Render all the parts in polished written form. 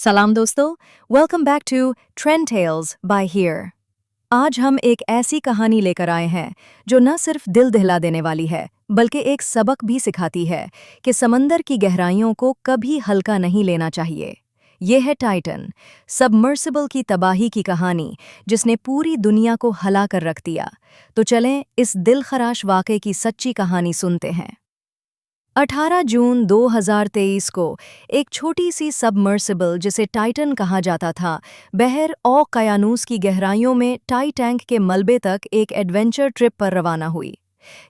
सलाम दोस्तों, welcome back to Trend Tales by here. आज हम एक ऐसी कहानी लेकर आए हैं जो न सिर्फ दिल दहला देने वाली है बल्कि एक सबक भी सिखाती है कि समंदर की गहराइयों को कभी हल्का नहीं लेना चाहिए। ये है टाइटन, सबमर्सिबल की तबाही की कहानी जिसने पूरी दुनिया को हिला कर रख दिया। तो चलें इस दिलखराश वाक़े की सच्ची कहानी सुनते हैं। 18 जून 2023 को एक छोटी सी सबमर्सिबल जिसे टाइटन कहा जाता था, बहर ओक़यानूस की गहराइयों में टाई टैंक के मलबे तक एक एडवेंचर ट्रिप पर रवाना हुई।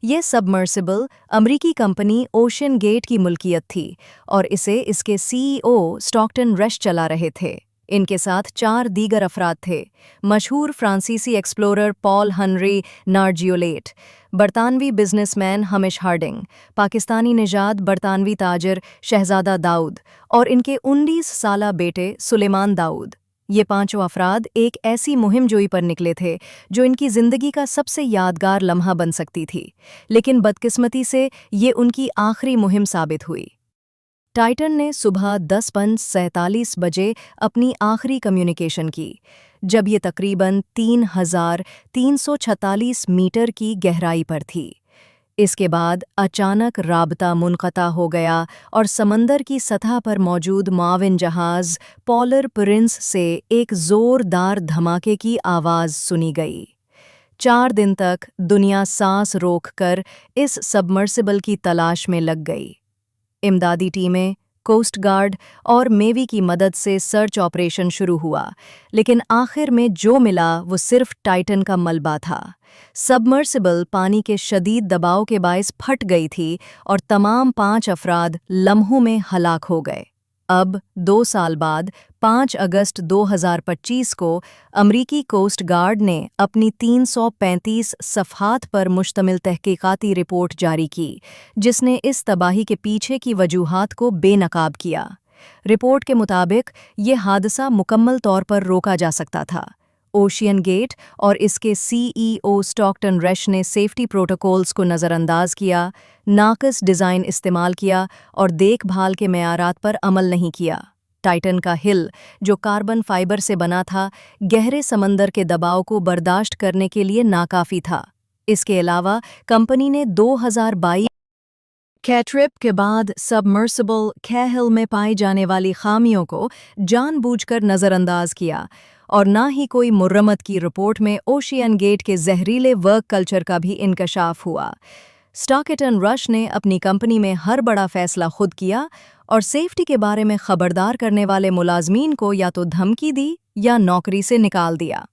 ये सबमर्सिबल अमरीकी कंपनी ओशन गेट की मुल्कियत थी और इसे इसके सीईओ स्टॉकटन रश चला रहे थे। इनके साथ 4 दीगर अफराद थे। मशहूर फ्रांसीसी एक्सप्लोरर पॉल हनरी नार्जियोलेट, बरतानवी बिजनेसमैन हमिश हार्डिंग, पाकिस्तानी निजात बरतानवी ताजर शहजादा दाऊद और इनके 19 साला बेटे सुलेमान दाऊद। ये पांचों अफराद एक ऐसी मुहिम जोई पर निकले थे जो इनकी जिंदगी का सबसे यादगार लम्हा बन सकती थी, लेकिन बदकिस्मती से ये उनकी आखिरी मुहिम साबित हुई। टाइटन ने सुबह 10:47 बजे अपनी आखिरी कम्युनिकेशन की, जब ये तकरीबन 3,346 मीटर की गहराई पर थी। इसके बाद अचानक राबता मुनक़ता हो गया और समंदर की सतह पर मौजूद माविन जहाज़ पोलर प्रिंस से एक ज़ोरदार धमाके की आवाज़ सुनी गई। 4 दिन तक दुनिया सांस रोककर इस सबमर्सिबल की तलाश में लग गई। इमदादी टीमें, कोस्ट गार्ड और नेवी की मदद से सर्च ऑपरेशन शुरू हुआ, लेकिन आखिर में जो मिला वो सिर्फ टाइटन का मलबा था। सबमर्सिबल पानी के शदीद दबाव के बायस फट गई थी और तमाम 5 अफराद लम्हों में हलाक हो गए। अब 2 साल बाद 5 अगस्त 2025 को अमरीकी कोस्ट गार्ड ने अपनी 335 सफ़हात पर मुश्तमिल तहकीकाती रिपोर्ट जारी की, जिसने इस तबाही के पीछे की वजूहात को बेनकाब किया। रिपोर्ट के मुताबिक ये हादसा मुकम्मल तौर पर रोका जा सकता था। ओशियन गेट और इसके सीईओ स्टॉकटन रश ने सेफ्टी प्रोटोकॉल्स को नज़रअंदाज किया, नाक़िस डिज़ाइन इस्तेमाल किया और देखभाल के मेयारात पर अमल नहीं किया। टाइटन का हिल, जो कार्बन फाइबर से बना था, गहरे समंदर के दबाव को बर्दाश्त करने के लिए नाकाफ़ी था। इसके अलावा कंपनी ने 2022 के ट्रिप के बाद सबमर्सिबल हिल में पाई जाने वाली खामियों को जानबूझकर नज़रअंदाज किया और ना ही कोई मुरम्मत की रिपोर्ट में ओशियन गेट के जहरीले वर्क कल्चर का भी इंकशाफ हुआ। स्टॉकटन रश ने अपनी कंपनी में हर बड़ा फैसला खुद किया और सेफ्टी के बारे में खबरदार करने वाले मुलाजमीन को या तो धमकी दी या नौकरी से निकाल दिया।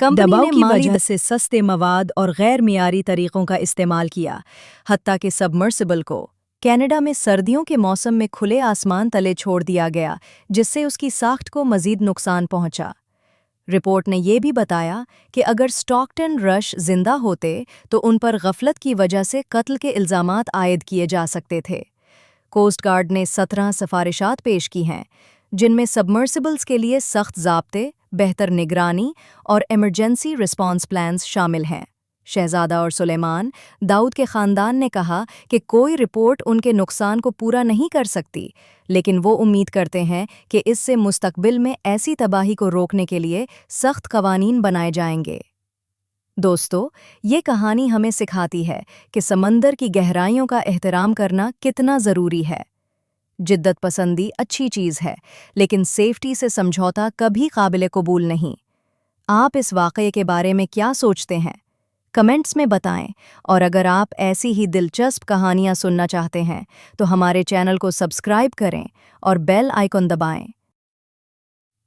कंपनी ने की वजह से सस्ते मवाद और गैर मियारी तरीक़ों का इस्तेमाल किया, हत्ता कि सबमर्सिबल को कनाडा में सर्दियों के मौसम में खुले आसमान तले छोड़ दिया गया, जिससे उसकी साख्त को मज़ीद नुकसान पहुंचा। रिपोर्ट ने यह भी बताया कि अगर स्टॉकटन रश जिंदा होते तो उन पर गफलत की वजह से कत्ल के इल्ज़ामात आयद किए जा सकते थे। कोस्ट गार्ड ने 17 सिफारिशात पेश की हैं, जिनमें सबमर्सिबल्स के लिए सख्त ज़ाब्ते, बेहतर निगरानी और इमरजेंसी रिस्पॉन्स प्लान्स शामिल हैं। शहजादा और सुलेमान दाऊद के ख़ानदान ने कहा कि कोई रिपोर्ट उनके नुकसान को पूरा नहीं कर सकती, लेकिन वो उम्मीद करते हैं कि इससे मुस्तकबिल में ऐसी तबाही को रोकने के लिए सख्त कवानीन बनाए जाएंगे। दोस्तों, ये कहानी हमें सिखाती है कि समंदर की गहराइयों का एहतराम करना कितना ज़रूरी है। जिद्दत पसंदी अच्छी चीज़ है, लेकिन सेफ्टी से समझौता कभी काबिल कबूल नहीं। आप इस वाक़ये के बारे में क्या सोचते हैं? कमेंट्स में बताएं, और अगर आप ऐसी ही दिलचस्प कहानियां सुनना चाहते हैं तो हमारे चैनल को सब्सक्राइब करें और बेल आइकन दबाएं।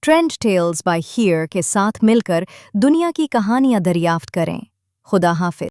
ट्रेंड टेल्स बाय हियर के साथ मिलकर दुनिया की कहानियां दरियाफ्त करें। खुदा हाफिज।